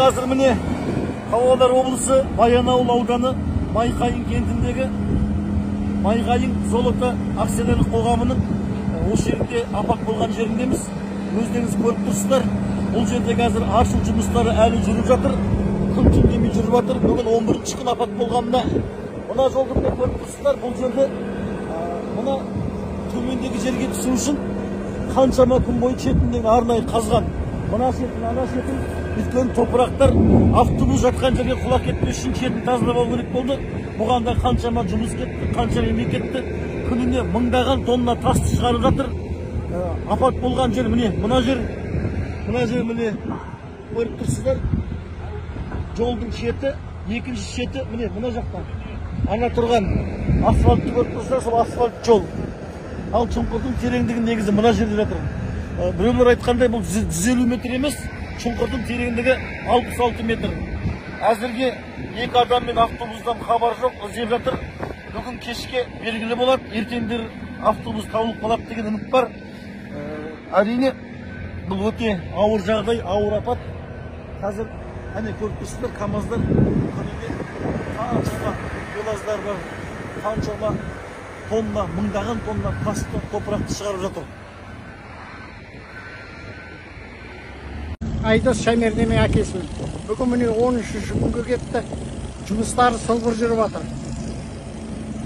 қазір міне Павлодар облысы Баянауыл ауданы Майқайың кентіндегі Майқайың Золото акционерлік қоғамының осы жерде апат болған жеріндеміз. Өздеріңіз көріп тұрсыздар. Бұл жерде қазір аршу жұмыстары әлі жүріп жатыр. Күн түндемей жүріп жатыр. Бүгін 11-ші күн апат болғанда мына жолды көріп тұрсыздар. Бұл жерде мына төмендегі жерге түсу үшін қаншама күн бойы шетіндегі арнайы қазған. Мына шетін, ана шетін өйткені топырақтар автобус жатқан жерге құлап кетпес үшін шетін тазалау керек болды. Бұған да қаншама жұмыс кетті, қанша еңбек кетті. Күніне мыңдаған тонна тасты шығарып жатыр. Апат болған жер міне, мына жер міне көріп тұрсыздар. Жолдың шеті, екінші шеті міне мына жақтан. Ана тұрған асфальтты көріп тұрсыздар, сол асфальт жол. Ал шұңқырдың тереңдігі негізі мына жерде жатыр. Біреулер айтқандай бұл 150 метр емес, шұңқырдың тереңдігі 66 метр. Әзірге екі адам мен автобустан хабар жоқ, іздеп жатыр. Бүгін кешке белгілі болады, ертеңдер автобус табылып қалады деген үміт бар. Әрине бұл өте ауыр жағдай, ауыр апат. Қазір әне көріп тұрсыздар, КАМАЗдар күніге қаншама БелАЗдар бар, қаншама тонна, мыңдаған тонна тасты, топырақты шығарып жатыр. Айдос Шаймерденнің әкесі. Бүгін міне 13-ші күнге кетті. Жұмыстары сылбыр жүріп жатыр.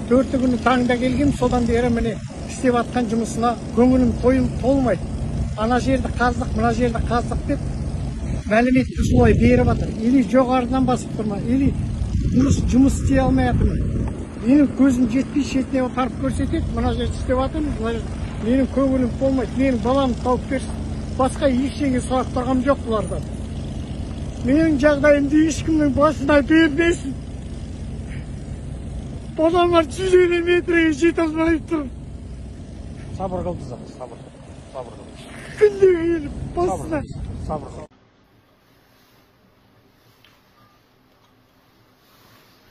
4 күні таңда келгем, содан бері міне істеп жатқан жұмысына көңілім толмайды. Ана жерді қаздық, мына жерді қаздық деп мәліметті солай беріп жатыр. Или жоғарыдан басып тұрма, или жұмыс істей алмай жатырмын. Менің көзім жетпей шетіне тарып көрсетеді, мына жерді істеп жатырмын. Менің көңілім толмайды. Менің баламды тауып берсін. Басқа ештеңе сұрап тұрғам жоқ бұлардан. Менің жағдайымды ешкімнің басына бермесін. Баламар 150 метрге жете алмай тұр. Сабыр қыл қызым, сабыр қыл. Күнде келіп басына. Сабыр қыл.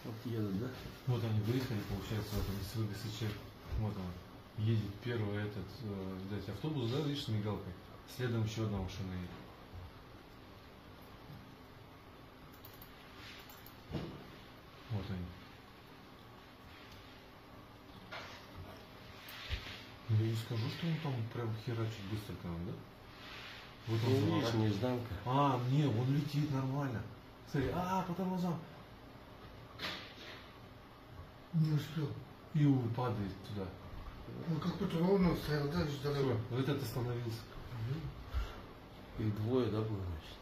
Вот едут, да? Вот они выехали, получается, вот из СВГСЧ. Вот он едет первый этот, взять автобус, да, видишь, с мигалкой. Следом еще одна машина едет. Вот они. Я не скажу, что он там прям херачит быстро к нам, да? Вот он видишь, нежданка. Не, он летит нормально. Смотри, по тормозам. Не успел. И падает туда. Он как-то ровно стоял, да, ждал. Все, вот этот остановился. Их двое, да, было, значит?